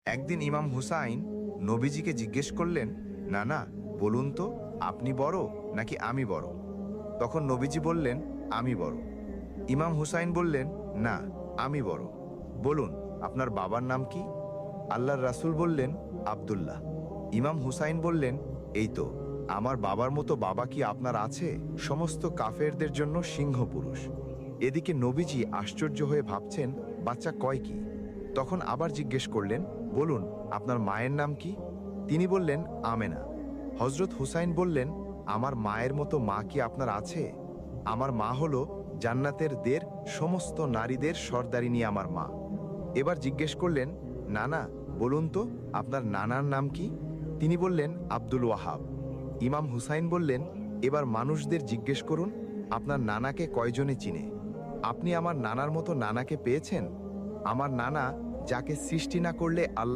একদিন ইমাম হুসাইন নবীজিকে জিজ্ঞেস করলেন, নানা বলুন তো, আপনি বড় নাকি আমি বড়? তখন নবীজি বললেন, আমি বড়। ইমাম হুসাইন বললেন, না, আমি বড়। বলুন, আপনার বাবার নাম কি? আল্লাহর রাসূল বললেন, আব্দুল্লাহ। ইমাম হুসাইন বললেন, এই তো, আমার বাবার মতো বাবা কি আপনার আছে? সমস্ত কাফেরদের জন্য সিংহ পুরুষ। এদিকে নবীজি আশ্চর্য হয়ে ভাবছেন, বাচ্চা কয় কি? তখন আবার জিজ্ঞেস করলেন, বলুন, আপনার মায়ের নাম কি? তিনি বললেন, আমেনা। হজরত হুসাইন বললেন, আমার মায়ের মতো মা কি আপনার আছে? আমার মা হলো জান্নাতের সমস্ত নারীদের সর্দারিনী আমার মা। এবার জিজ্ঞেস করলেন, নানা বলুন তো, আপনার নানার নাম কি? তিনি বললেন, আব্দুল ওয়াহাব। ইমাম হুসাইন বললেন, এবার মানুষদের জিজ্ঞেস করুন, আপনার নানাকে কয়জনে চিনে? আপনি আমার নানার মতো নানাকে পেয়েছেন? আমার নানা যাকে সৃষ্টি না করলে আল্লাহ